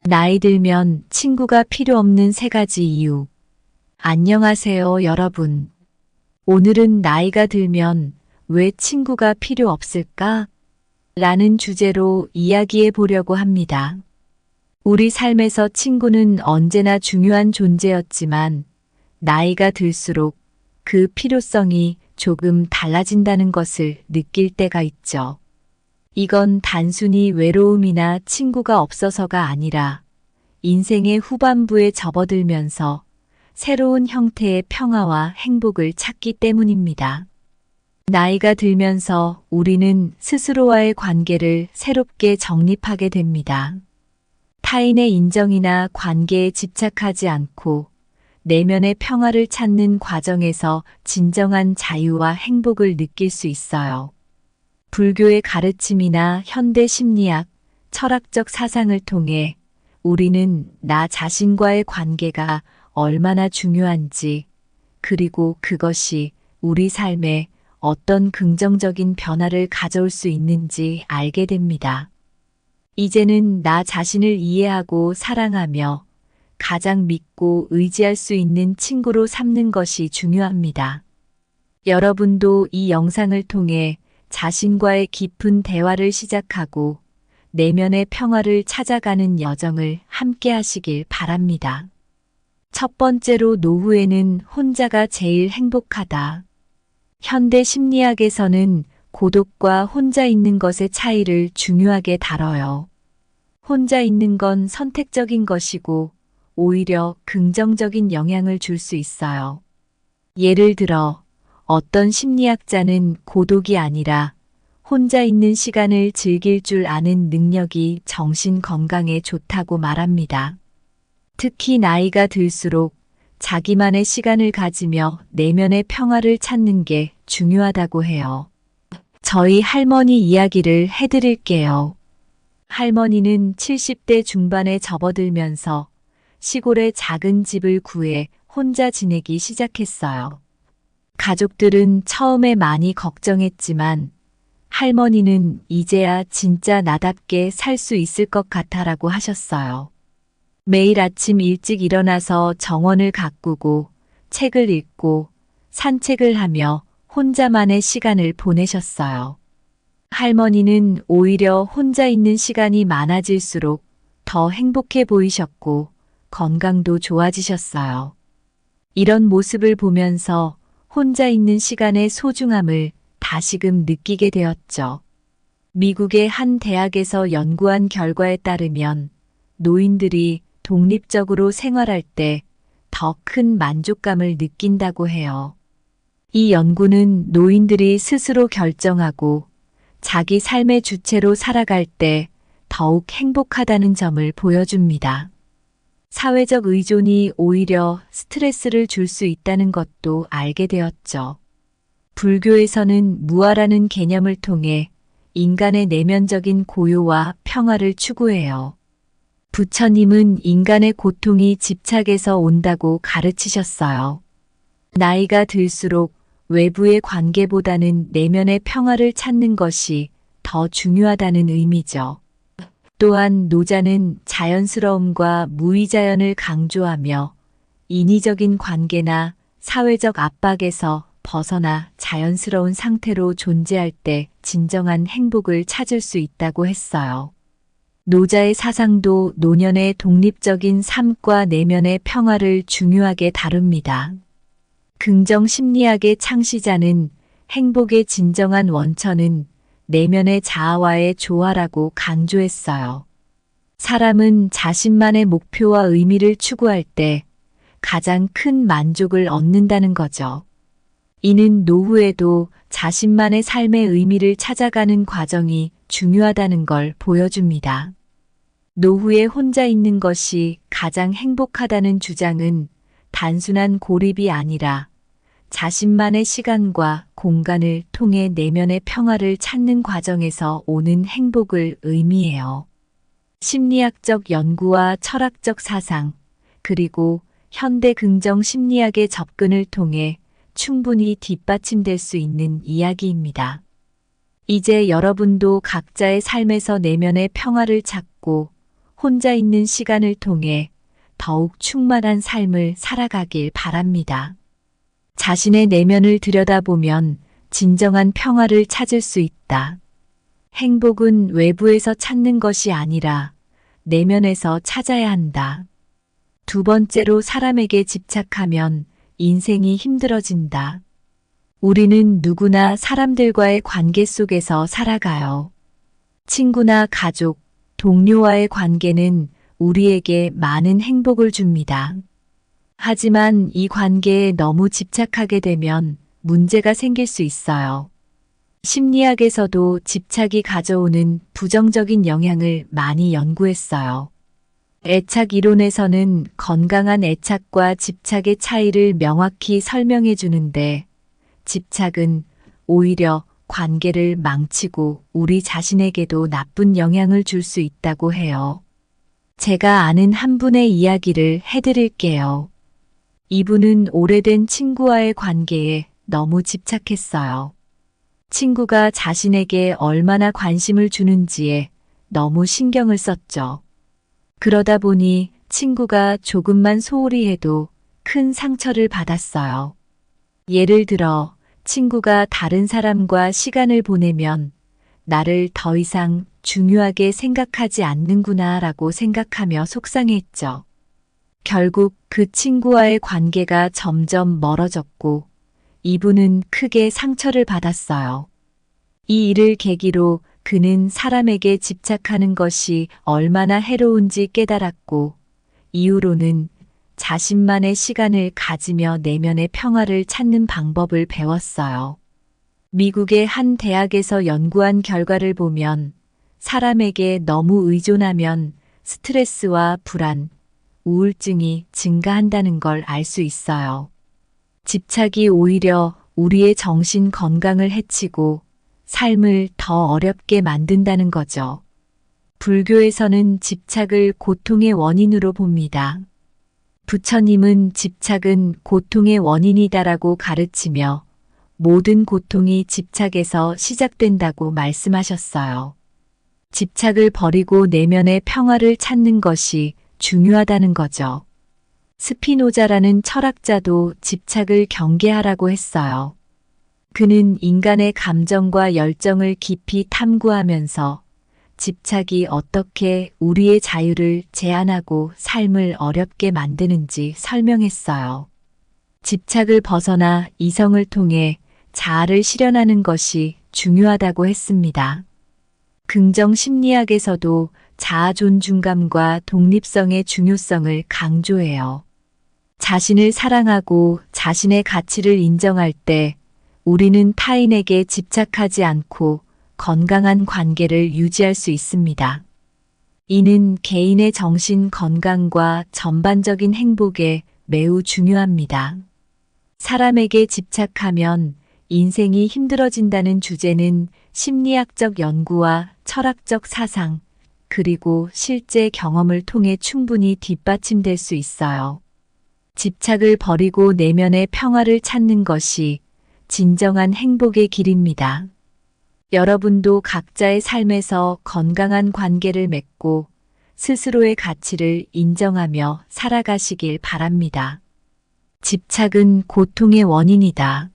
나이 들면 친구가 필요 없는 3가지 이유. 안녕하세요, 여러분. 오늘은 나이가 들면 왜 친구가 필요 없을까? 라는 주제로 이야기해 보려고 합니다. 우리 삶에서 친구는 언제나 중요한 존재였지만 나이가 들수록 그 필요성이 조금 달라진다는 것을 느낄 때가 있죠. 이건 단순히 외로움이나 친구가 없어서가 아니라 인생의 후반부에 접어들면서 새로운 형태의 평화와 행복을 찾기 때문입니다. 나이가 들면서 우리는 스스로와의 관계를 새롭게 정립하게 됩니다. 타인의 인정이나 관계에 집착하지 않고 내면의 평화를 찾는 과정에서 진정한 자유와 행복을 느낄 수 있어요. 불교의 가르침이나 현대 심리학, 철학적 사상을 통해 우리는 나 자신과의 관계가 얼마나 중요한지, 그리고 그것이 우리 삶에 어떤 긍정적인 변화를 가져올 수 있는지 알게 됩니다. 이제는 나 자신을 이해하고 사랑하며 가장 믿고 의지할 수 있는 친구로 삼는 것이 중요합니다. 여러분도 이 영상을 통해 자신과의 깊은 대화를 시작하고 내면의 평화를 찾아가는 여정을 함께 하시길 바랍니다. 첫 번째로, 노후에는 혼자가 제일 행복하다. 현대 심리학에서는 고독과 혼자 있는 것의 차이를 중요하게 다뤄요. 혼자 있는 건 선택적인 것이고 오히려 긍정적인 영향을 줄 수 있어요. 예를 들어 어떤 심리학자는 고독이 아니라 혼자 있는 시간을 즐길 줄 아는 능력이 정신 건강에 좋다고 말합니다. 특히 나이가 들수록 자기만의 시간을 가지며 내면의 평화를 찾는 게 중요하다고 해요. 저희 할머니 이야기를 해드릴게요. 할머니는 70대 중반에 접어들면서 시골에 작은 집을 구해 혼자 지내기 시작했어요. 가족들은 처음에 많이 걱정했지만 할머니는 이제야 진짜 나답게 살 수 있을 것 같아라고 하셨어요. 매일 아침 일찍 일어나서 정원을 가꾸고 책을 읽고 산책을 하며 혼자만의 시간을 보내셨어요. 할머니는 오히려 혼자 있는 시간이 많아질수록 더 행복해 보이셨고 건강도 좋아지셨어요. 이런 모습을 보면서 혼자 있는 시간의 소중함을 다시금 느끼게 되었죠. 미국의 한 대학에서 연구한 결과에 따르면 노인들이 독립적으로 생활할 때 더 큰 만족감을 느낀다고 해요. 이 연구는 노인들이 스스로 결정하고 자기 삶의 주체로 살아갈 때 더욱 행복하다는 점을 보여줍니다. 사회적 의존이 오히려 스트레스를 줄 수 있다는 것도 알게 되었죠. 불교에서는 무아라는 개념을 통해 인간의 내면적인 고요와 평화를 추구해요. 부처님은 인간의 고통이 집착에서 온다고 가르치셨어요. 나이가 들수록 외부의 관계보다는 내면의 평화를 찾는 것이 더 중요하다는 의미죠. 또한 노자는 자연스러움과 무의자연을 강조하며 인위적인 관계나 사회적 압박에서 벗어나 자연스러운 상태로 존재할 때 진정한 행복을 찾을 수 있다고 했어요. 노자의 사상도 노년의 독립적인 삶과 내면의 평화를 중요하게 다룹니다. 긍정 심리학의 창시자는 행복의 진정한 원천은 내면의 자아와의 조화라고 강조했어요. 사람은 자신만의 목표와 의미를 추구할 때 가장 큰 만족을 얻는다는 거죠. 이는 노후에도 자신만의 삶의 의미를 찾아가는 과정이 중요하다는 걸 보여줍니다. 노후에 혼자 있는 것이 가장 행복하다는 주장은 단순한 고립이 아니라 자신만의 시간과 공간을 통해 내면의 평화를 찾는 과정에서 오는 행복을 의미해요. 심리학적 연구와 철학적 사상, 그리고 현대 긍정 심리학의 접근을 통해 충분히 뒷받침될 수 있는 이야기입니다. 이제 여러분도 각자의 삶에서 내면의 평화를 찾고 혼자 있는 시간을 통해 더욱 충만한 삶을 살아가길 바랍니다. 자신의 내면을 들여다보면 진정한 평화를 찾을 수 있다. 행복은 외부에서 찾는 것이 아니라 내면에서 찾아야 한다. 두 번째로 사람에게 집착하면 인생이 힘들어진다. 우리는 누구나 사람들과의 관계 속에서 살아가요. 친구나 가족, 동료와의 관계는 우리에게 많은 행복을 줍니다. 하지만 이 관계에 너무 집착하게 되면 문제가 생길 수 있어요. 심리학에서도 집착이 가져오는 부정적인 영향을 많이 연구했어요. 애착 이론에서는 건강한 애착과 집착의 차이를 명확히 설명해 주는데, 집착은 오히려 관계를 망치고 우리 자신에게도 나쁜 영향을 줄 수 있다고 해요. 제가 아는 한 분의 이야기를 해드릴게요. 이분은 오래된 친구와의 관계에 너무 집착했어요. 친구가 자신에게 얼마나 관심을 주는지에 너무 신경을 썼죠. 그러다 보니 친구가 조금만 소홀히 해도 큰 상처를 받았어요. 예를 들어 친구가 다른 사람과 시간을 보내면 나를 더 이상 중요하게 생각하지 않는구나 라고 생각하며 속상해했죠. 결국 그 친구와의 관계가 점점 멀어졌고 이분은 크게 상처를 받았어요. 이 일을 계기로 그는 사람에게 집착하는 것이 얼마나 해로운지 깨달았고 이후로는 자신만의 시간을 가지며 내면의 평화를 찾는 방법을 배웠어요. 미국의 한 대학에서 연구한 결과를 보면 사람에게 너무 의존하면 스트레스와 불안, 우울증이 증가한다는 걸 알 수 있어요. 집착이 오히려 우리의 정신 건강을 해치고 삶을 더 어렵게 만든다는 거죠. 불교에서는 집착을 고통의 원인으로 봅니다. 부처님은 집착은 고통의 원인이다라고 가르치며 모든 고통이 집착에서 시작된다고 말씀하셨어요. 집착을 버리고 내면의 평화를 찾는 것이 중요하다는 거죠. 스피노자라는 철학자도 집착을 경계하라고 했어요. 그는 인간의 감정과 열정을 깊이 탐구하면서 집착이 어떻게 우리의 자유를 제한하고 삶을 어렵게 만드는지 설명했어요. 집착을 벗어나 이성을 통해 자아를 실현하는 것이 중요하다고 했습니다. 긍정 심리학에서도 자아 존중감과 독립성의 중요성을 강조해요. 자신을 사랑하고 자신의 가치를 인정할 때 우리는 타인에게 집착하지 않고 건강한 관계를 유지할 수 있습니다. 이는 개인의 정신 건강과 전반적인 행복에 매우 중요합니다. 사람에게 집착하면 인생이 힘들어진다는 주제는 심리학적 연구와 철학적 사상, 그리고 실제 경험을 통해 충분히 뒷받침될 수 있어요. 집착을 버리고 내면의 평화를 찾는 것이 진정한 행복의 길입니다. 여러분도 각자의 삶에서 건강한 관계를 맺고 스스로의 가치를 인정하며 살아가시길 바랍니다. 집착은 고통의 원인이다.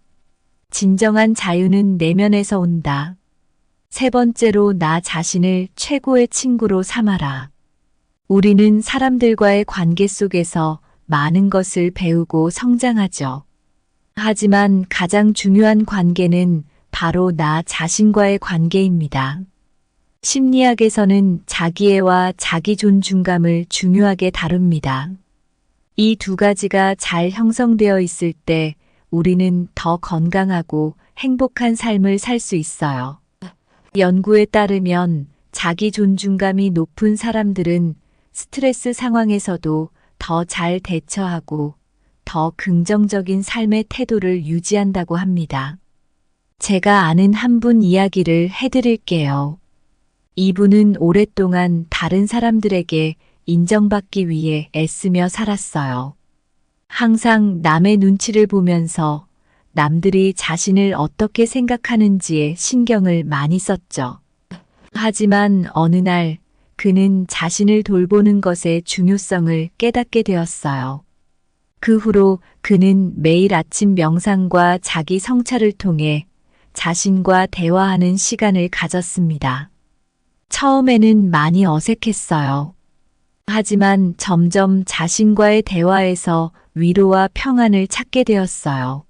진정한 자유는 내면에서 온다. 세 번째로 나 자신을 최고의 친구로 삼아라. 우리는 사람들과의 관계 속에서 많은 것을 배우고 성장하죠. 하지만 가장 중요한 관계는 바로 나 자신과의 관계입니다. 심리학에서는 자기애와 자기 존중감을 중요하게 다룹니다. 이 두 가지가 잘 형성되어 있을 때 우리는 더 건강하고 행복한 삶을 살 수 있어요. 연구에 따르면 자기 존중감이 높은 사람들은 스트레스 상황에서도 더 잘 대처하고 더 긍정적인 삶의 태도를 유지한다고 합니다. 제가 아는 한 분 이야기를 해드릴게요. 이분은 오랫동안 다른 사람들에게 인정받기 위해 애쓰며 살았어요. 항상 남의 눈치를 보면서 남들이 자신을 어떻게 생각하는지에 신경을 많이 썼죠. 하지만 어느 날 그는 자신을 돌보는 것의 중요성을 깨닫게 되었어요. 그 후로 그는 매일 아침 명상과 자기 성찰을 통해 자신과 대화하는 시간을 가졌습니다. 처음에는 많이 어색했어요. 하지만 점점 자신과의 대화에서 위로와 평안을 찾게 되었어요.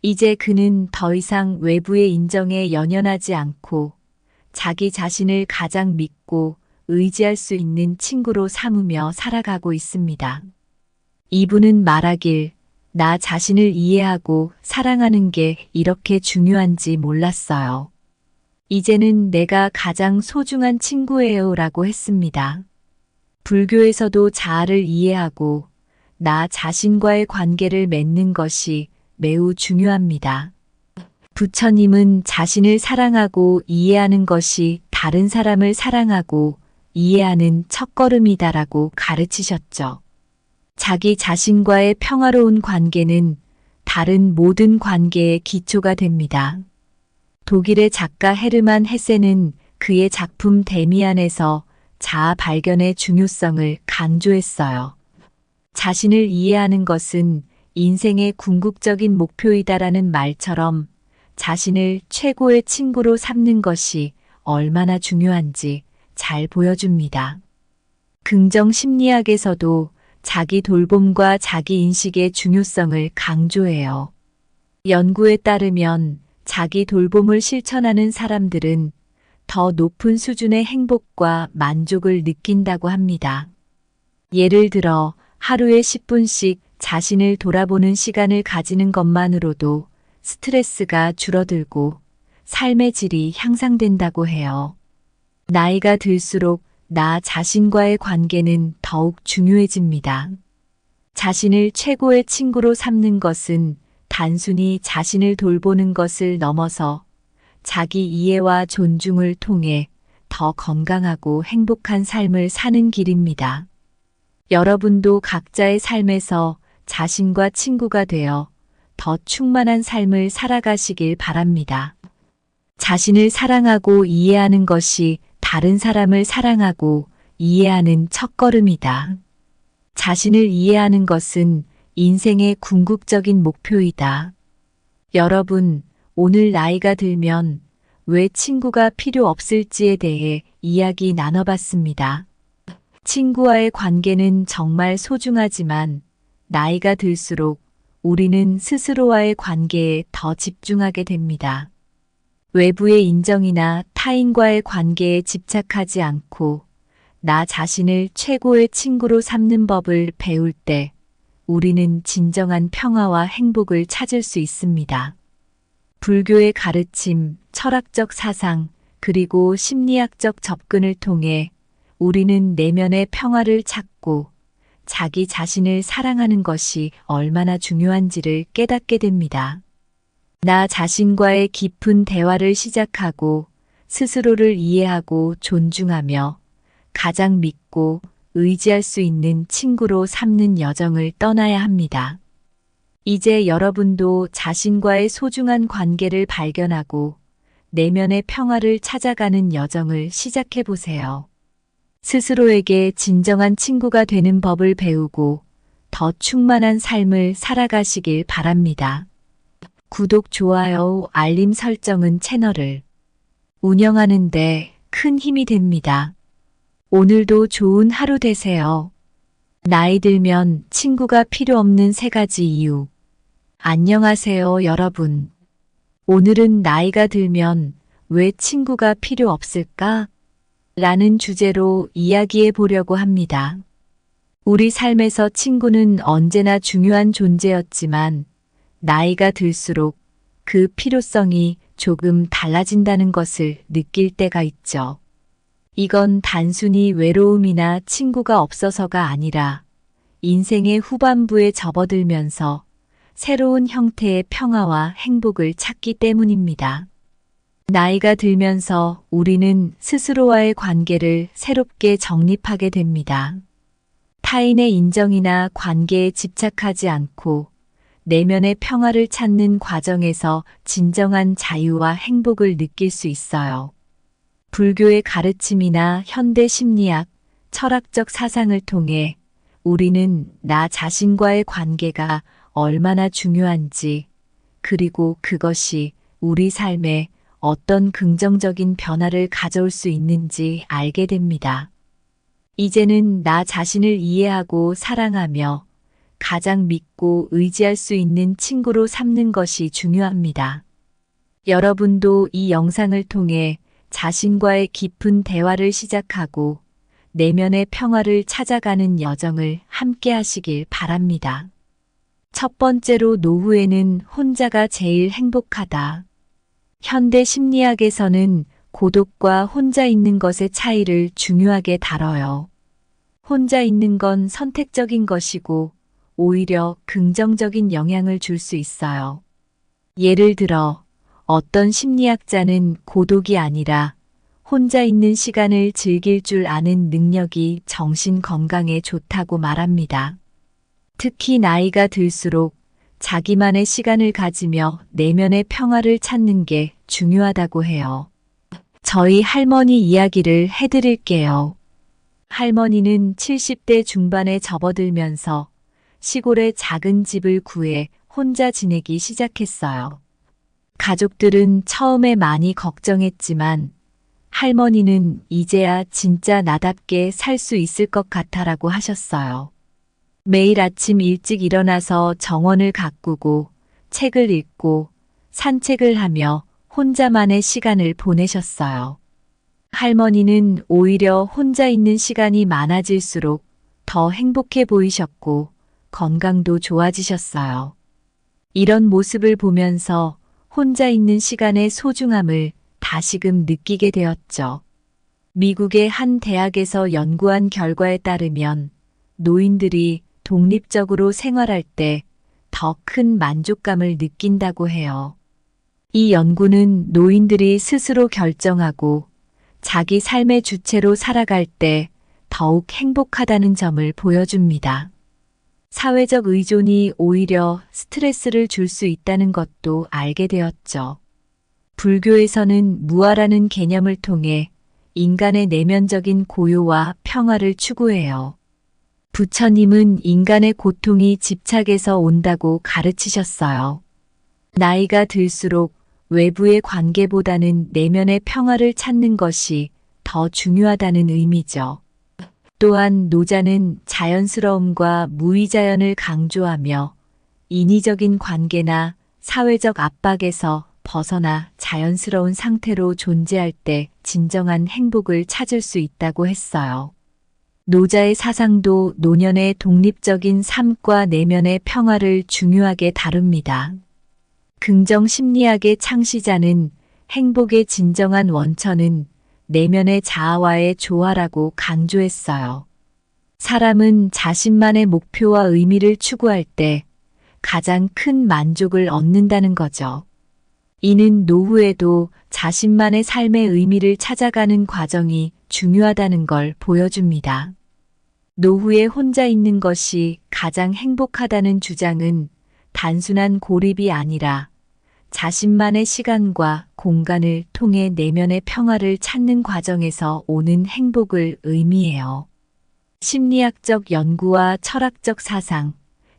이제 그는 더 이상 외부의 인정에 연연하지 않고 자기 자신을 가장 믿고 의지할 수 있는 친구로 삼으며 살아가고 있습니다. 이분은 말하길, 나 자신을 이해하고 사랑하는 게 이렇게 중요한지 몰랐어요. 이제는 내가 가장 소중한 친구예요 라고 했습니다. 불교에서도 자아를 이해하고 나 자신과의 관계를 맺는 것이 매우 중요합니다. 부처님은 자신을 사랑하고 이해하는 것이 다른 사람을 사랑하고 이해하는 첫걸음이다라고 가르치셨죠. 자기 자신과의 평화로운 관계는 다른 모든 관계의 기초가 됩니다. 독일의 작가 헤르만 헤세는 그의 작품 데미안에서 자아 발견의 중요성을 강조했어요. 자신을 이해하는 것은 인생의 궁극적인 목표이다라는 말처럼 자신을 최고의 친구로 삼는 것이 얼마나 중요한지 잘 보여줍니다. 긍정 심리학에서도 자기 돌봄과 자기 인식의 중요성을 강조해요. 연구에 따르면 자기 돌봄을 실천하는 사람들은 더 높은 수준의 행복과 만족을 느낀다고 합니다. 예를 들어 하루에 10분씩 자신을 돌아보는 시간을 가지는 것만으로도 스트레스가 줄어들고 삶의 질이 향상된다고 해요. 나이가 들수록 나 자신과의 관계는 더욱 중요해집니다. 자신을 최고의 친구로 삼는 것은 단순히 자신을 돌보는 것을 넘어서 자기 이해와 존중을 통해 더 건강하고 행복한 삶을 사는 길입니다. 여러분도 각자의 삶에서 자신과 친구가 되어 더 충만한 삶을 살아가시길 바랍니다. 자신을 사랑하고 이해하는 것이 다른 사람을 사랑하고 이해하는 첫걸음이다. 자신을 이해하는 것은 인생의 궁극적인 목표이다. 여러분, 오늘 나이가 들면 왜 친구가 필요 없을지에 대해 이야기 나눠봤습니다. 친구와의 관계는 정말 소중하지만 나이가 들수록 우리는 스스로와의 관계에 더 집중하게 됩니다. 외부의 인정이나 타인과의 관계에 집착하지 않고 나 자신을 최고의 친구로 삼는 법을 배울 때 우리는 진정한 평화와 행복을 찾을 수 있습니다. 불교의 가르침, 철학적 사상, 그리고 심리학적 접근을 통해 우리는 내면의 평화를 찾고 자기 자신을 사랑하는 것이 얼마나 중요한지를 깨닫게 됩니다. 나 자신과의 깊은 대화를 시작하고 스스로를 이해하고 존중하며 가장 믿고 의지할 수 있는 친구로 삼는 여정을 떠나야 합니다. 이제 여러분도 자신과의 소중한 관계를 발견하고 내면의 평화를 찾아가는 여정을 시작해 보세요. 스스로에게 진정한 친구가 되는 법을 배우고 더 충만한 삶을 살아가시길 바랍니다. 구독, 좋아요, 알림 설정은 채널을 운영하는 데 큰 힘이 됩니다. 오늘도 좋은 하루 되세요. 나이 들면 친구가 필요 없는 3가지 이유. 안녕하세요, 여러분. 오늘은 나이가 들면 왜 친구가 필요 없을까? 라는 주제로 이야기해 보려고 합니다. 우리 삶에서 친구는 언제나 중요한 존재였지만 나이가 들수록 그 필요성이 조금 달라진다는 것을 느낄 때가 있죠. 이건 단순히 외로움이나 친구가 없어서가 아니라 인생의 후반부에 접어들면서 새로운 형태의 평화와 행복을 찾기 때문입니다. 나이가 들면서 우리는 스스로와의 관계를 새롭게 정립하게 됩니다. 타인의 인정이나 관계에 집착하지 않고 내면의 평화를 찾는 과정에서 진정한 자유와 행복을 느낄 수 있어요. 불교의 가르침이나 현대 심리학, 철학적 사상을 통해 우리는 나 자신과의 관계가 얼마나 중요한지, 그리고 그것이 우리 삶에 어떤 긍정적인 변화를 가져올 수 있는지 알게 됩니다. 이제는 나 자신을 이해하고 사랑하며 가장 믿고 의지할 수 있는 친구로 삼는 것이 중요합니다. 여러분도 이 영상을 통해 자신과의 깊은 대화를 시작하고 내면의 평화를 찾아가는 여정을 함께 하시길 바랍니다. 첫 번째로, 노후에는 혼자가 제일 행복하다. 현대 심리학에서는 고독과 혼자 있는 것의 차이를 중요하게 다뤄요. 혼자 있는 건 선택적인 것이고 오히려 긍정적인 영향을 줄 수 있어요. 예를 들어 어떤 심리학자는 고독이 아니라 혼자 있는 시간을 즐길 줄 아는 능력이 정신 건강에 좋다고 말합니다. 특히 나이가 들수록 자기만의 시간을 가지며 내면의 평화를 찾는 게 중요하다고 해요. 저희 할머니 이야기를 해드릴게요. 할머니는 70대 중반에 접어들면서 시골에 작은 집을 구해 혼자 지내기 시작했어요. 가족들은 처음에 많이 걱정했지만 할머니는 이제야 진짜 나답게 살 수 있을 것 같아라고 하셨어요. 매일 아침 일찍 일어나서 정원을 가꾸고 책을 읽고 산책을 하며 혼자만의 시간을 보내셨어요. 할머니는 오히려 혼자 있는 시간이 많아질수록 더 행복해 보이셨고 건강도 좋아지셨어요. 이런 모습을 보면서 혼자 있는 시간의 소중함을 다시금 느끼게 되었죠. 미국의 한 대학에서 연구한 결과에 따르면 노인들이 독립적으로 생활할 때 더 큰 만족감을 느낀다고 해요. 이 연구는 노인들이 스스로 결정하고 자기 삶의 주체로 살아갈 때 더욱 행복하다는 점을 보여줍니다. 사회적 의존이 오히려 스트레스를 줄 수 있다는 것도 알게 되었죠. 불교에서는 무아라는 개념을 통해 인간의 내면적인 고요와 평화를 추구해요. 부처님은 인간의 고통이 집착에서 온다고 가르치셨어요. 나이가 들수록 외부의 관계보다는 내면의 평화를 찾는 것이 더 중요하다는 의미죠. 또한 노자는 자연스러움과 무의자연을 강조하며 인위적인 관계나 사회적 압박에서 벗어나 자연스러운 상태로 존재할 때 진정한 행복을 찾을 수 있다고 했어요. 노자의 사상도 노년의 독립적인 삶과 내면의 평화를 중요하게 다룹니다. 긍정 심리학의 창시자는 행복의 진정한 원천은 내면의 자아와의 조화라고 강조했어요. 사람은 자신만의 목표와 의미를 추구할 때 가장 큰 만족을 얻는다는 거죠. 이는 노후에도 자신만의 삶의 의미를 찾아가는 과정이 중요하다는 걸 보여줍니다. 노후에 혼자 있는 것이 가장 행복하다는 주장은 단순한 고립이 아니라 자신만의 시간과 공간을 통해 내면의 평화를 찾는 과정에서 오는 행복을 의미해요. 심리학적 연구와 철학적 사상,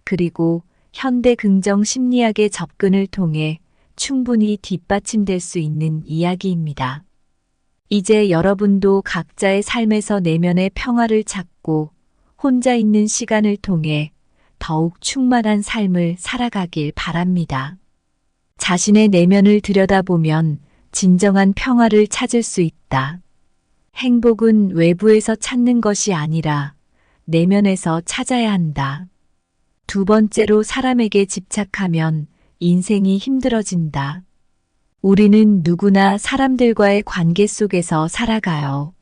그리고 현대 긍정 심리학의 접근을 통해 충분히 뒷받침될 수 있는 이야기입니다. 이제 여러분도 각자의 삶에서 내면의 평화를 찾고 혼자 있는 시간을 통해 더욱 충만한 삶을 살아가길 바랍니다. 자신의 내면을 들여다보면 진정한 평화를 찾을 수 있다. 행복은 외부에서 찾는 것이 아니라 내면에서 찾아야 한다. 두 번째로, 사람에게 집착하면 인생이 힘들어진다. 우리는 누구나 사람들과의 관계 속에서 살아가요.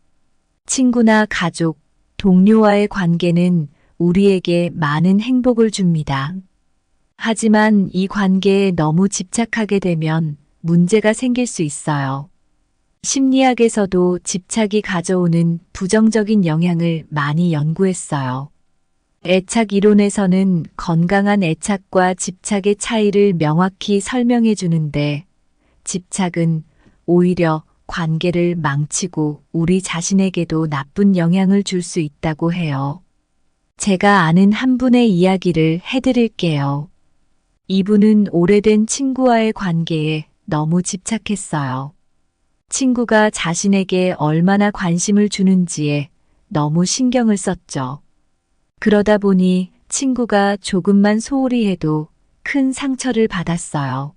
친구나 가족, 동료와의 관계는 우리에게 많은 행복을 줍니다. 하지만 이 관계에 너무 집착하게 되면 문제가 생길 수 있어요. 심리학에서도 집착이 가져오는 부정적인 영향을 많이 연구했어요. 애착 이론에서는 건강한 애착과 집착의 차이를 명확히 설명해 주는데, 집착은 오히려 관계를 망치고 우리 자신에게도 나쁜 영향을 줄 수 있다고 해요. 제가 아는 한 분의 이야기를 해드릴게요. 이분은 오래된 친구와의 관계에 너무 집착했어요. 친구가 자신에게 얼마나 관심을 주는지에 너무 신경을 썼죠. 그러다 보니 친구가 조금만 소홀히 해도 큰 상처를 받았어요.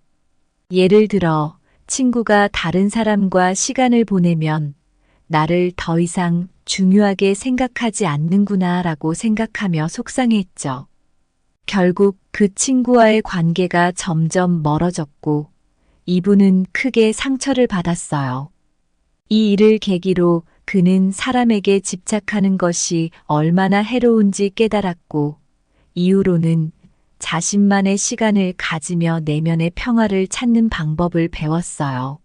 예를 들어 친구가 다른 사람과 시간을 보내면 나를 더 이상 중요하게 생각하지 않는구나 라고 생각하며 속상해했죠. 결국 그 친구와의 관계가 점점 멀어졌고 이분은 크게 상처를 받았어요. 이 일을 계기로 그는 사람에게 집착하는 것이 얼마나 해로운지 깨달았고 이후로는 자신만의 시간을 가지며 내면의 평화를 찾는 방법을 배웠어요.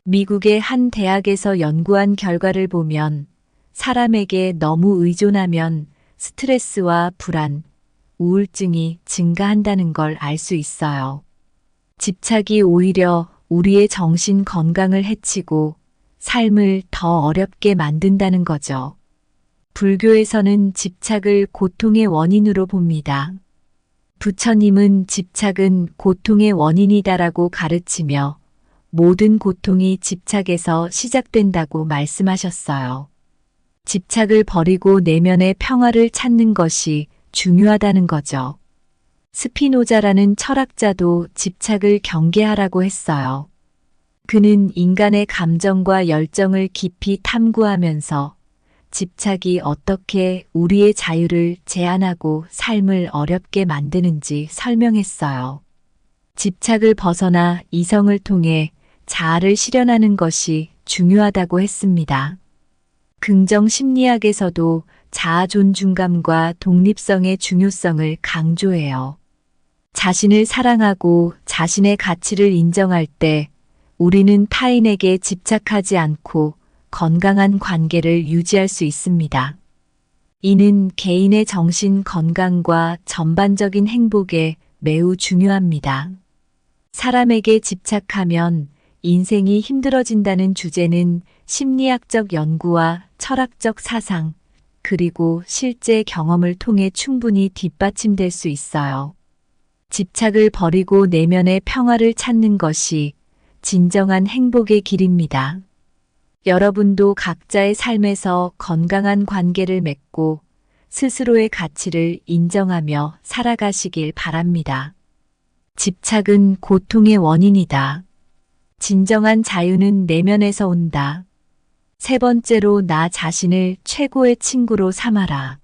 미국의 한 대학에서 연구한 결과를 보면 사람에게 너무 의존하면 스트레스와 불안, 우울증이 증가한다는 걸 알 수 있어요. 집착이 오히려 우리의 정신 건강을 해치고 삶을 더 어렵게 만든다는 거죠. 불교에서는 집착을 고통의 원인으로 봅니다. 부처님은 집착은 고통의 원인이다라고 가르치며 모든 고통이 집착에서 시작된다고 말씀하셨어요. 집착을 버리고 내면의 평화를 찾는 것이 중요하다는 거죠. 스피노자라는 철학자도 집착을 경계하라고 했어요. 그는 인간의 감정과 열정을 깊이 탐구하면서 집착이 어떻게 우리의 자유를 제한하고 삶을 어렵게 만드는지 설명했어요. 집착을 벗어나 이성을 통해 자아를 실현하는 것이 중요하다고 했습니다. 긍정 심리학에서도 자아 존중감과 독립성의 중요성을 강조해요. 자신을 사랑하고 자신의 가치를 인정할 때 우리는 타인에게 집착하지 않고 건강한 관계를 유지할 수 있습니다. 이는 개인의 정신 건강과 전반적인 행복에 매우 중요합니다. 사람에게 집착하면 인생이 힘들어진다는 주제는 심리학적 연구와 철학적 사상, 그리고 실제 경험을 통해 충분히 뒷받침될 수 있어요. 집착을 버리고 내면의 평화를 찾는 것이 진정한 행복의 길입니다. 여러분도 각자의 삶에서 건강한 관계를 맺고 스스로의 가치를 인정하며 살아가시길 바랍니다. 집착은 고통의 원인이다. 진정한 자유는 내면에서 온다. 세 번째로 나 자신을 최고의 친구로 삼아라.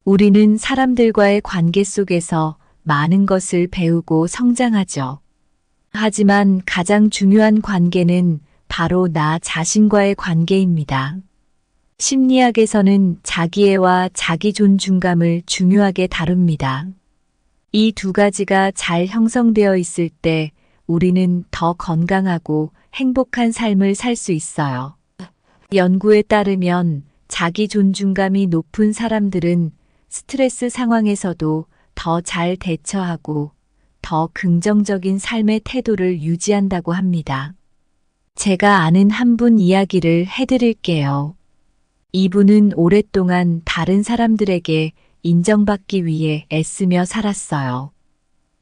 우리는 사람들과의 관계 속에서 많은 것을 배우고 성장하죠. 하지만 가장 중요한 관계는 바로 나 자신과의 관계입니다. 심리학에서는 자기애와 자기 존중감을 중요하게 다룹니다. 이 두 가지가 잘 형성되어 있을 때 우리는 더 건강하고 행복한 삶을 살 수 있어요. 연구에 따르면 자기 존중감이 높은 사람들은 스트레스 상황에서도 더 잘 대처하고 더 긍정적인 삶의 태도를 유지한다고 합니다. 제가 아는 한 분 이야기를 해드릴게요. 이분은 오랫동안 다른 사람들에게 인정받기 위해 애쓰며 살았어요.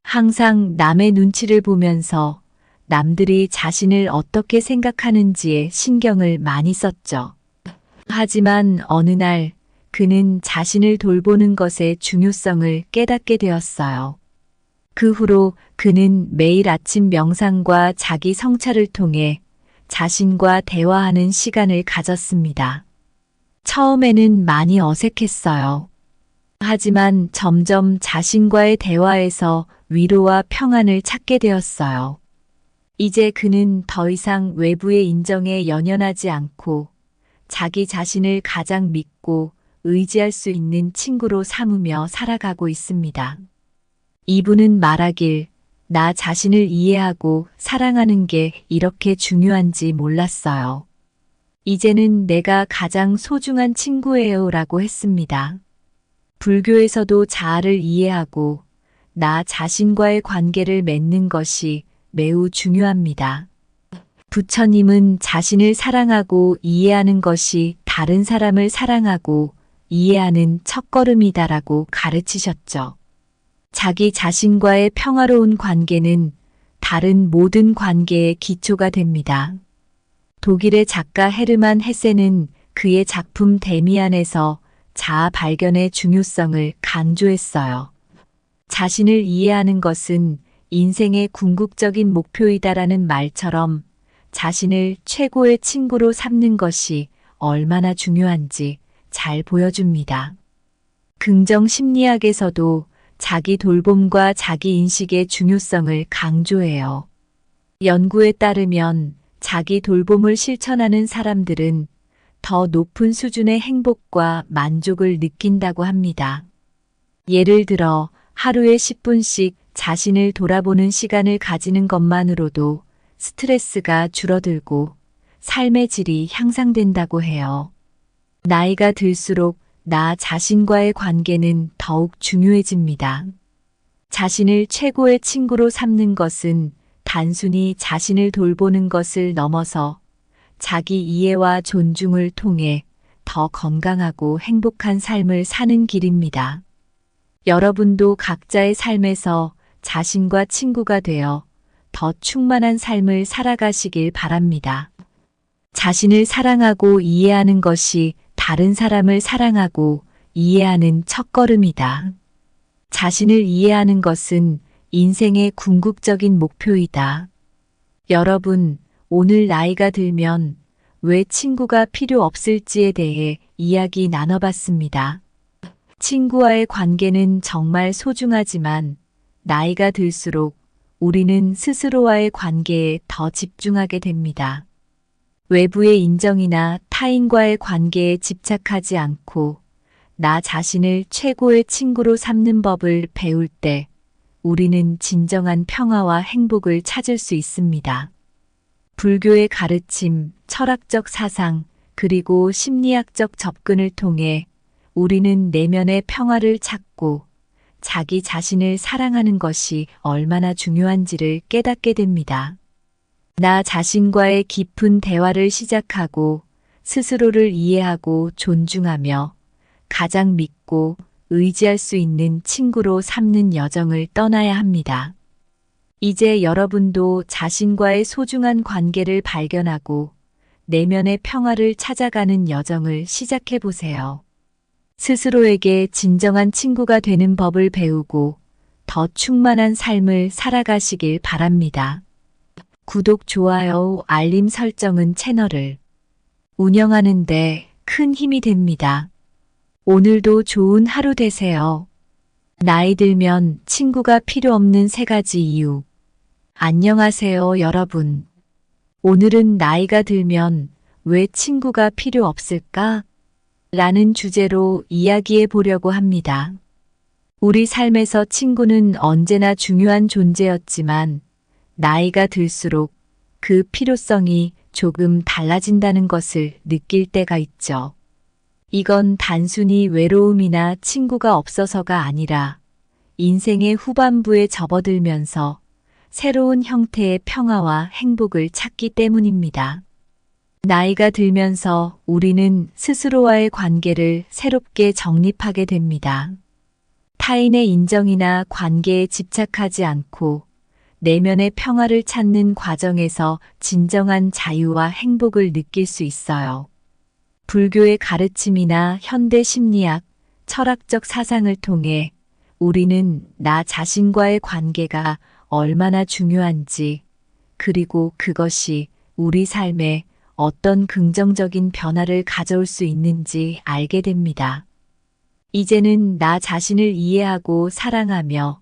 항상 남의 눈치를 보면서 남들이 자신을 어떻게 생각하는지에 신경을 많이 썼죠. 하지만 어느 날 그는 자신을 돌보는 것의 중요성을 깨닫게 되었어요. 그 후로 그는 매일 아침 명상과 자기 성찰을 통해 자신과 대화하는 시간을 가졌습니다. 처음에는 많이 어색했어요. 하지만 점점 자신과의 대화에서 위로와 평안을 찾게 되었어요. 이제 그는 더 이상 외부의 인정에 연연하지 않고 자기 자신을 가장 믿고 의지할 수 있는 친구로 삼으며 살아가고 있습니다. 이분은 말하길, 나 자신을 이해하고 사랑하는 게 이렇게 중요한지 몰랐어요. 이제는 내가 가장 소중한 친구예요 라고 했습니다. 불교에서도 자아를 이해하고 나 자신과의 관계를 맺는 것이 매우 중요합니다. 부처님은 자신을 사랑하고 이해하는 것이 다른 사람을 사랑하고 이해하는 첫걸음이다라고 가르치셨죠. 자기 자신과의 평화로운 관계는 다른 모든 관계의 기초가 됩니다. 독일의 작가 헤르만 헤세는 그의 작품 데미안에서 자아 발견의 중요성을 강조했어요. 자신을 이해하는 것은 인생의 궁극적인 목표이다라는 말처럼 자신을 최고의 친구로 삼는 것이 얼마나 중요한지 잘 보여줍니다. 긍정 심리학에서도 자기 돌봄과 자기 인식의 중요성을 강조해요. 연구에 따르면 자기 돌봄을 실천하는 사람들은 더 높은 수준의 행복과 만족을 느낀다고 합니다. 예를 들어 하루에 10분씩 자신을 돌아보는 시간을 가지는 것만으로도 스트레스가 줄어들고 삶의 질이 향상된다고 해요. 나이가 들수록 나 자신과의 관계는 더욱 중요해집니다. 자신을 최고의 친구로 삼는 것은 단순히 자신을 돌보는 것을 넘어서 자기 이해와 존중을 통해 더 건강하고 행복한 삶을 사는 길입니다. 여러분도 각자의 삶에서 자신과 친구가 되어 더 충만한 삶을 살아가시길 바랍니다. 자신을 사랑하고 이해하는 것이 다른 사람을 사랑하고 이해하는 첫걸음이다. 자신을 이해하는 것은 인생의 궁극적인 목표이다. 여러분, 오늘 나이가 들면 왜 친구가 필요 없을지에 대해 이야기 나눠봤습니다. 친구와의 관계는 정말 소중하지만 나이가 들수록 우리는 스스로와의 관계에 더 집중하게 됩니다. 외부의 인정이나 타인과의 관계에 집착하지 않고 나 자신을 최고의 친구로 삼는 법을 배울 때 우리는 진정한 평화와 행복을 찾을 수 있습니다. 불교의 가르침, 철학적 사상, 그리고 심리학적 접근을 통해 우리는 내면의 평화를 찾고 자기 자신을 사랑하는 것이 얼마나 중요한지를 깨닫게 됩니다. 나 자신과의 깊은 대화를 시작하고 스스로를 이해하고 존중하며 가장 믿고 의지할 수 있는 친구로 삼는 여정을 떠나야 합니다. 이제 여러분도 자신과의 소중한 관계를 발견하고 내면의 평화를 찾아가는 여정을 시작해 보세요. 스스로에게 진정한 친구가 되는 법을 배우고 더 충만한 삶을 살아가시길 바랍니다. 구독, 좋아요, 알림 설정은 채널을 운영하는 데 큰 힘이 됩니다. 오늘도 좋은 하루 되세요. 나이 들면 친구가 필요 없는 3가지 이유. 안녕하세요, 여러분. 오늘은 나이가 들면 왜 친구가 필요 없을까? 라는 주제로 이야기해 보려고 합니다. 우리 삶에서 친구는 언제나 중요한 존재였지만 나이가 들수록 그 필요성이 조금 달라진다는 것을 느낄 때가 있죠. 이건 단순히 외로움이나 친구가 없어서가 아니라 인생의 후반부에 접어들면서 새로운 형태의 평화와 행복을 찾기 때문입니다. 나이가 들면서 우리는 스스로와의 관계를 새롭게 정립하게 됩니다. 타인의 인정이나 관계에 집착하지 않고 내면의 평화를 찾는 과정에서 진정한 자유와 행복을 느낄 수 있어요. 불교의 가르침이나 현대 심리학, 철학적 사상을 통해 우리는 나 자신과의 관계가 얼마나 중요한지, 그리고 그것이 우리 삶에 어떤 긍정적인 변화를 가져올 수 있는지 알게 됩니다. 이제는 나 자신을 이해하고 사랑하며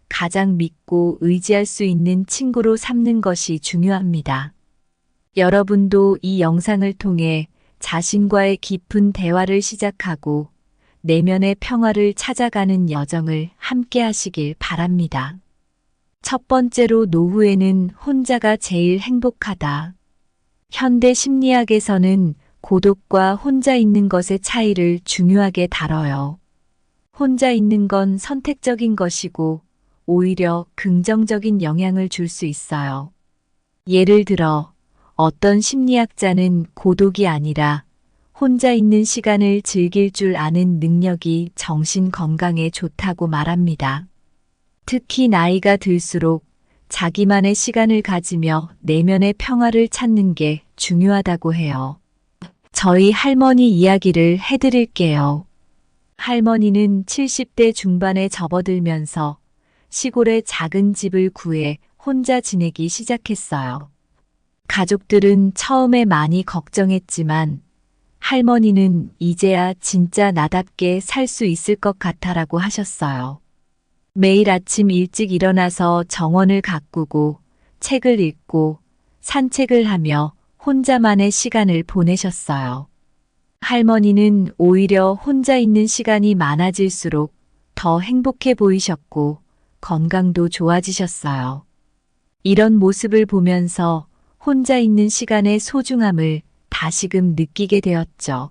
가장 믿고 의지할 수 있는 친구로 삼는 것이 중요합니다. 여러분도 이 영상을 통해 자신과의 깊은 대화를 시작하고 내면의 평화를 찾아가는 여정을 함께 하시길 바랍니다. 첫 번째로, 노후에는 혼자가 제일 행복하다. 현대 심리학에서는 고독과 혼자 있는 것의 차이를 중요하게 다뤄요. 혼자 있는 건 선택적인 것이고 오히려 긍정적인 영향을 줄 수 있어요. 예를 들어 어떤 심리학자는 고독이 아니라 혼자 있는 시간을 즐길 줄 아는 능력이 정신 건강에 좋다고 말합니다. 특히 나이가 들수록 자기만의 시간을 가지며 내면의 평화를 찾는 게 중요하다고 해요. 저희 할머니 이야기를 해드릴게요. 할머니는 70대 중반에 접어들면서 시골에 작은 집을 구해 혼자 지내기 시작했어요. 가족들은 처음에 많이 걱정했지만 할머니는 이제야 진짜 나답게 살 수 있을 것 같아라고 하셨어요. 매일 아침 일찍 일어나서 정원을 가꾸고 책을 읽고 산책을 하며 혼자만의 시간을 보내셨어요. 할머니는 오히려 혼자 있는 시간이 많아질수록 더 행복해 보이셨고 건강도 좋아지셨어요. 이런 모습을 보면서 혼자 있는 시간의 소중함을 다시금 느끼게 되었죠.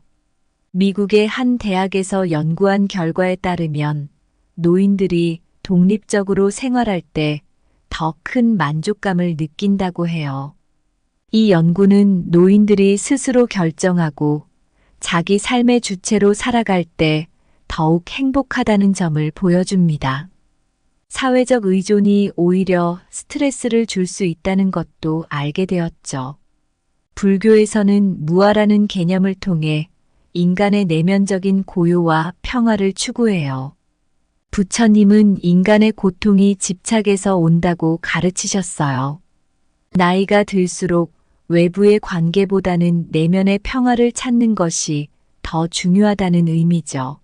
미국의 한 대학에서 연구한 결과에 따르면 노인들이 독립적으로 생활할 때 더 큰 만족감을 느낀다고 해요. 이 연구는 노인들이 스스로 결정하고 자기 삶의 주체로 살아갈 때 더욱 행복하다는 점을 보여줍니다. 사회적 의존이 오히려 스트레스를 줄 수 있다는 것도 알게 되었죠. 불교에서는 무아라는 개념을 통해 인간의 내면적인 고요와 평화를 추구해요. 부처님은 인간의 고통이 집착에서 온다고 가르치셨어요. 나이가 들수록 외부의 관계보다는 내면의 평화를 찾는 것이 더 중요하다는 의미죠.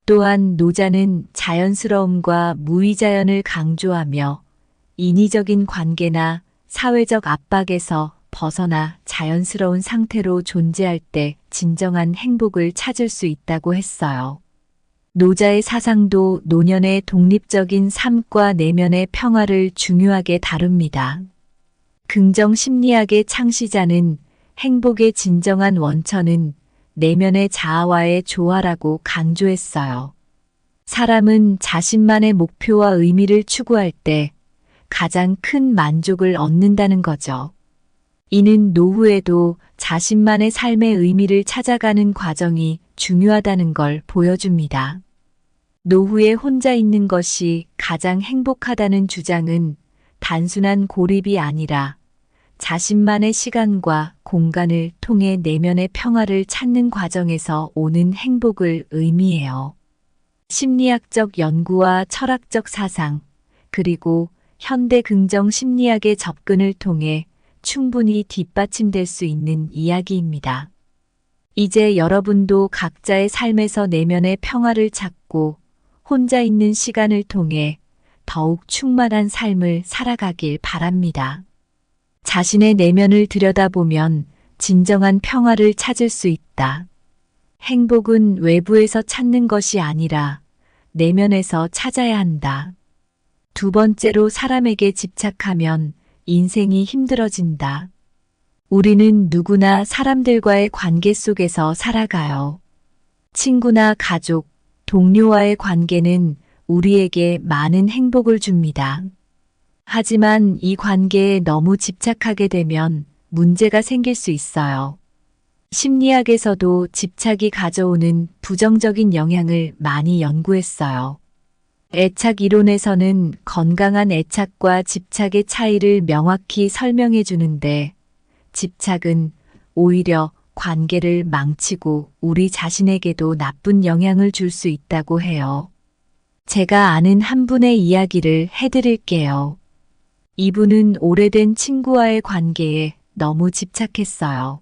또한 노자는 자연스러움과 무의자연을 강조하며 인위적인 관계나 사회적 압박에서 벗어나 자연스러운 상태로 존재할 때 진정한 행복을 찾을 수 있다고 했어요. 노자의 사상도 노년의 독립적인 삶과 내면의 평화를 중요하게 다룹니다. 긍정 심리학의 창시자는 행복의 진정한 원천은 내면의 자아와의 조화라고 강조했어요. 사람은 자신만의 목표와 의미를 추구할 때 가장 큰 만족을 얻는다는 거죠. 이는 노후에도 자신만의 삶의 의미를 찾아가는 과정이 중요하다는 걸 보여줍니다. 노후에 혼자 있는 것이 가장 행복하다는 주장은 단순한 고립이 아니라 자신만의 시간과 공간을 통해 내면의 평화를 찾는 과정에서 오는 행복을 의미해요. 심리학적 연구와 철학적 사상, 그리고 현대 긍정 심리학의 접근을 통해 충분히 뒷받침될 수 있는 이야기입니다. 이제 여러분도 각자의 삶에서 내면의 평화를 찾고 혼자 있는 시간을 통해 더욱 충만한 삶을 살아가길 바랍니다. 자신의 내면을 들여다보면 진정한 평화를 찾을 수 있다. 행복은 외부에서 찾는 것이 아니라 내면에서 찾아야 한다. 두 번째로 사람에게 집착하면 인생이 힘들어진다. 우리는 누구나 사람들과의 관계 속에서 살아가요. 친구나 가족, 동료와의 관계는 우리에게 많은 행복을 줍니다. 하지만 이 관계에 너무 집착하게 되면 문제가 생길 수 있어요. 심리학에서도 집착이 가져오는 부정적인 영향을 많이 연구했어요. 애착 이론에서는 건강한 애착과 집착의 차이를 명확히 설명해 주는데, 집착은 오히려 관계를 망치고 우리 자신에게도 나쁜 영향을 줄 수 있다고 해요. 제가 아는 한 분의 이야기를 해드릴게요. 이분은 오래된 친구와의 관계에 너무 집착했어요.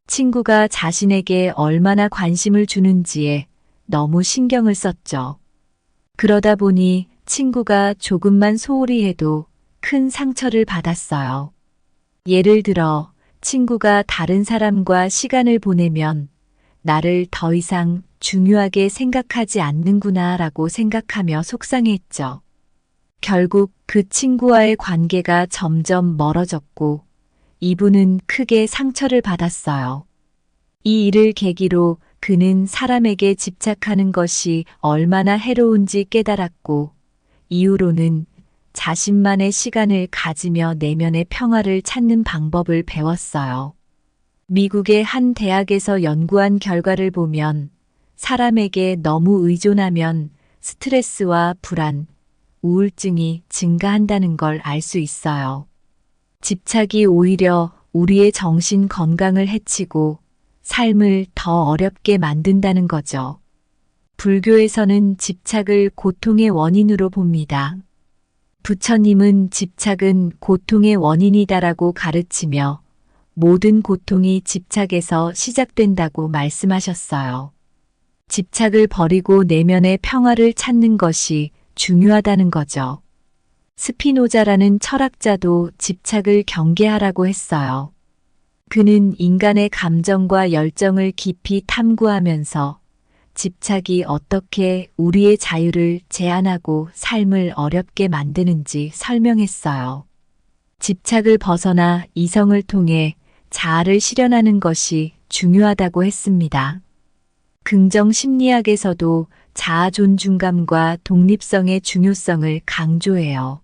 친구가 자신에게 얼마나 관심을 주는지에 너무 신경을 썼죠. 그러다 보니 친구가 조금만 소홀히 해도 큰 상처를 받았어요. 예를 들어 친구가 다른 사람과 시간을 보내면 나를 더 이상 중요하게 생각하지 않는구나 라고 생각하며 속상했죠. 결국 그 친구와의 관계가 점점 멀어졌고 이분은 크게 상처를 받았어요. 이 일을 계기로 그는 사람에게 집착하는 것이 얼마나 해로운지 깨달았고 이후로는 자신만의 시간을 가지며 내면의 평화를 찾는 방법을 배웠어요. 미국의 한 대학에서 연구한 결과를 보면 사람에게 너무 의존하면 스트레스와 불안, 우울증이 증가한다는 걸 알 수 있어요. 집착이 오히려 우리의 정신 건강을 해치고 삶을 더 어렵게 만든다는 거죠. 불교에서는 집착을 고통의 원인으로 봅니다. 부처님은 집착은 고통의 원인이다라고 가르치며 모든 고통이 집착에서 시작된다고 말씀하셨어요. 집착을 버리고 내면의 평화를 찾는 것이 중요하다는 거죠. 스피노자라는 철학자도 집착을 경계하라고 했어요. 그는 인간의 감정과 열정을 깊이 탐구하면서 집착이 어떻게 우리의 자유를 제한하고 삶을 어렵게 만드는지 설명했어요. 집착을 벗어나 이성을 통해 자아를 실현하는 것이 중요하다고 했습니다. 긍정 심리학에서도 자아 존중감과 독립성의 중요성을 강조해요.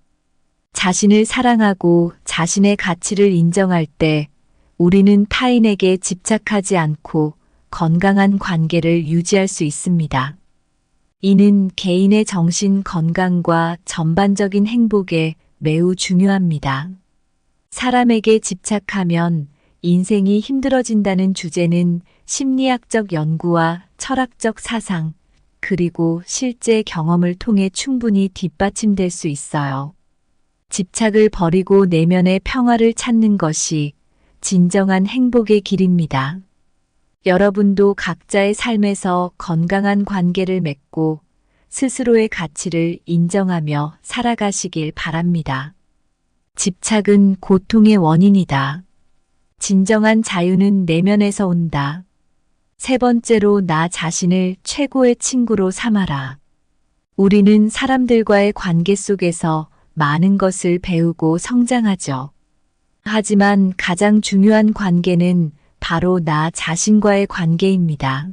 자신을 사랑하고 자신의 가치를 인정할 때 우리는 타인에게 집착하지 않고 건강한 관계를 유지할 수 있습니다. 이는 개인의 정신 건강과 전반적인 행복에 매우 중요합니다. 사람에게 집착하면 인생이 힘들어진다는 주제는 심리학적 연구와 철학적 사상, 그리고 실제 경험을 통해 충분히 뒷받침될 수 있어요. 집착을 버리고 내면의 평화를 찾는 것이 진정한 행복의 길입니다. 여러분도 각자의 삶에서 건강한 관계를 맺고 스스로의 가치를 인정하며 살아가시길 바랍니다. 집착은 고통의 원인이다. 진정한 자유는 내면에서 온다. 세 번째로 나 자신을 최고의 친구로 삼아라. 우리는 사람들과의 관계 속에서 많은 것을 배우고 성장하죠. 하지만 가장 중요한 관계는 바로 나 자신과의 관계입니다.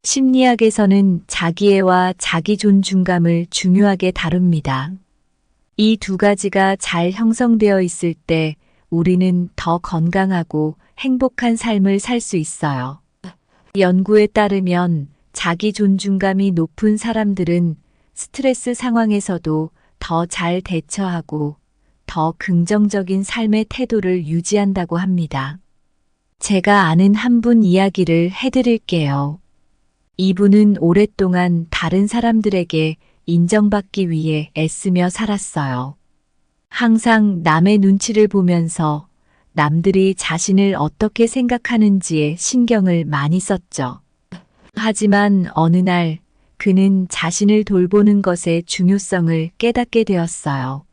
심리학에서는 자기애와 자기 존중감을 중요하게 다룹니다. 이 두 가지가 잘 형성되어 있을 때 우리는 더 건강하고 행복한 삶을 살 수 있어요. 연구에 따르면 자기 존중감이 높은 사람들은 스트레스 상황에서도 더 잘 대처하고 더 긍정적인 삶의 태도를 유지한다고 합니다. 제가 아는 한 분 이야기를 해드릴게요. 이분은 오랫동안 다른 사람들에게 인정받기 위해 애쓰며 살았어요. 항상 남의 눈치를 보면서 남들이 자신을 어떻게 생각하는지에 신경을 많이 썼죠. 하지만 어느 날 그는 자신을 돌보는 것의 중요성을 깨닫게 되었어요.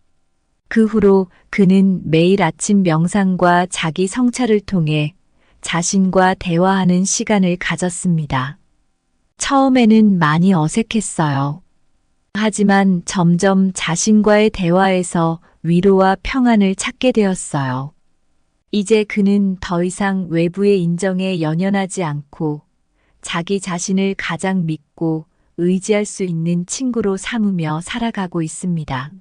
그 후로 그는 매일 아침 명상과 자기 성찰을 통해 자신과 대화하는 시간을 가졌습니다. 처음에는 많이 어색했어요. 하지만 점점 자신과의 대화에서 위로와 평안을 찾게 되었어요. 이제 그는 더 이상 외부의 인정에 연연하지 않고 자기 자신을 가장 믿고 의지할 수 있는 친구로 삼으며 살아가고 있습니다.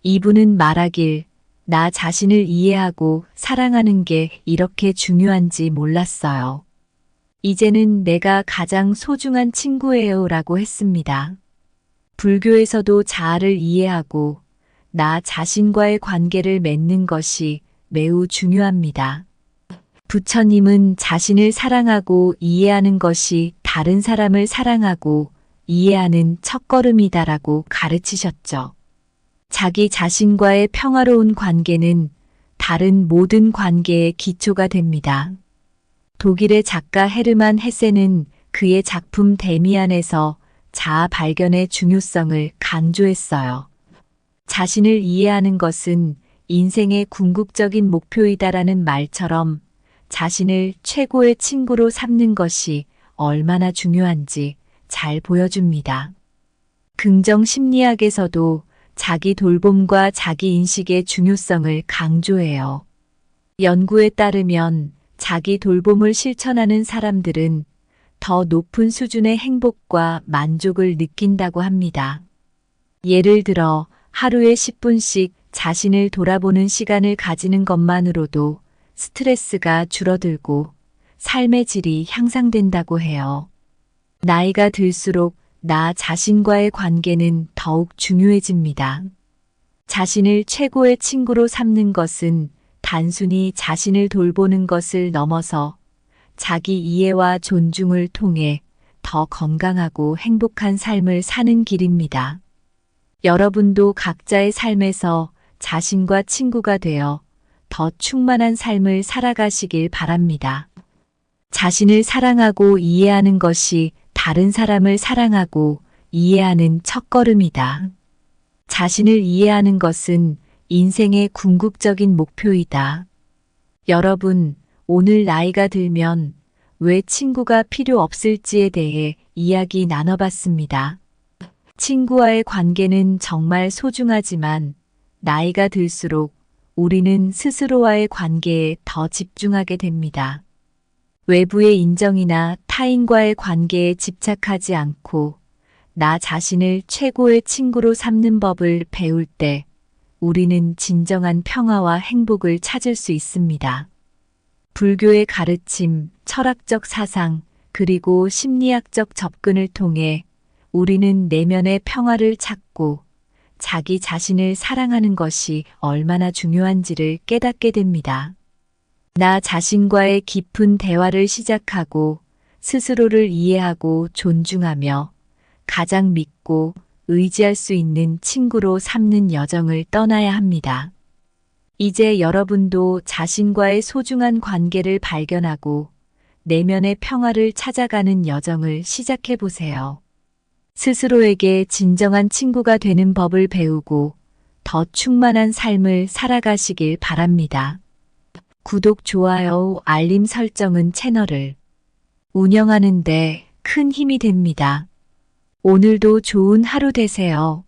이분은 말하길, 나 자신을 이해하고 사랑하는 게 이렇게 중요한지 몰랐어요. 이제는 내가 가장 소중한 친구예요 라고 했습니다. 불교에서도 자아를 이해하고 나 자신과의 관계를 맺는 것이 매우 중요합니다. 부처님은 자신을 사랑하고 이해하는 것이 다른 사람을 사랑하고 이해하는 첫걸음이다라고 가르치셨죠. 자기 자신과의 평화로운 관계는 다른 모든 관계의 기초가 됩니다. 독일의 작가 헤르만 헤세는 그의 작품 데미안에서 자아 발견의 중요성을 강조했어요. 자신을 이해하는 것은 인생의 궁극적인 목표이다라는 말처럼 자신을 최고의 친구로 삼는 것이 얼마나 중요한지 잘 보여줍니다. 긍정 심리학에서도 자기 돌봄과 자기 인식의 중요성을 강조해요. 연구에 따르면 자기 돌봄을 실천하는 사람들은 더 높은 수준의 행복과 만족을 느낀다고 합니다. 예를 들어 하루에 10분씩 자신을 돌아보는 시간을 가지는 것만으로도 스트레스가 줄어들고 삶의 질이 향상된다고 해요. 나이가 들수록 나 자신과의 관계는 더욱 중요해집니다. 자신을 최고의 친구로 삼는 것은 단순히 자신을 돌보는 것을 넘어서 자기 이해와 존중을 통해 더 건강하고 행복한 삶을 사는 길입니다. 여러분도 각자의 삶에서 자신과 친구가 되어 더 충만한 삶을 살아가시길 바랍니다. 자신을 사랑하고 이해하는 것이 다른 사람을 사랑하고 이해하는 첫걸음이다. 자신을 이해하는 것은 인생의 궁극적인 목표이다. 여러분, 오늘 나이가 들면 왜 친구가 필요 없을지에 대해 이야기 나눠봤습니다. 친구와의 관계는 정말 소중하지만 나이가 들수록 우리는 스스로와의 관계에 더 집중하게 됩니다. 외부의 인정이나 타인과의 관계에 집착하지 않고 나 자신을 최고의 친구로 삼는 법을 배울 때 우리는 진정한 평화와 행복을 찾을 수 있습니다. 불교의 가르침, 철학적 사상, 그리고 심리학적 접근을 통해 우리는 내면의 평화를 찾고 자기 자신을 사랑하는 것이 얼마나 중요한지를 깨닫게 됩니다. 나 자신과의 깊은 대화를 시작하고 스스로를 이해하고 존중하며 가장 믿고 의지할 수 있는 친구로 삼는 여정을 떠나야 합니다. 이제 여러분도 자신과의 소중한 관계를 발견하고 내면의 평화를 찾아가는 여정을 시작해 보세요. 스스로에게 진정한 친구가 되는 법을 배우고 더 충만한 삶을 살아가시길 바랍니다. 구독, 좋아요, 알림 설정은 채널을 운영하는 데 큰 힘이 됩니다. 오늘도 좋은 하루 되세요.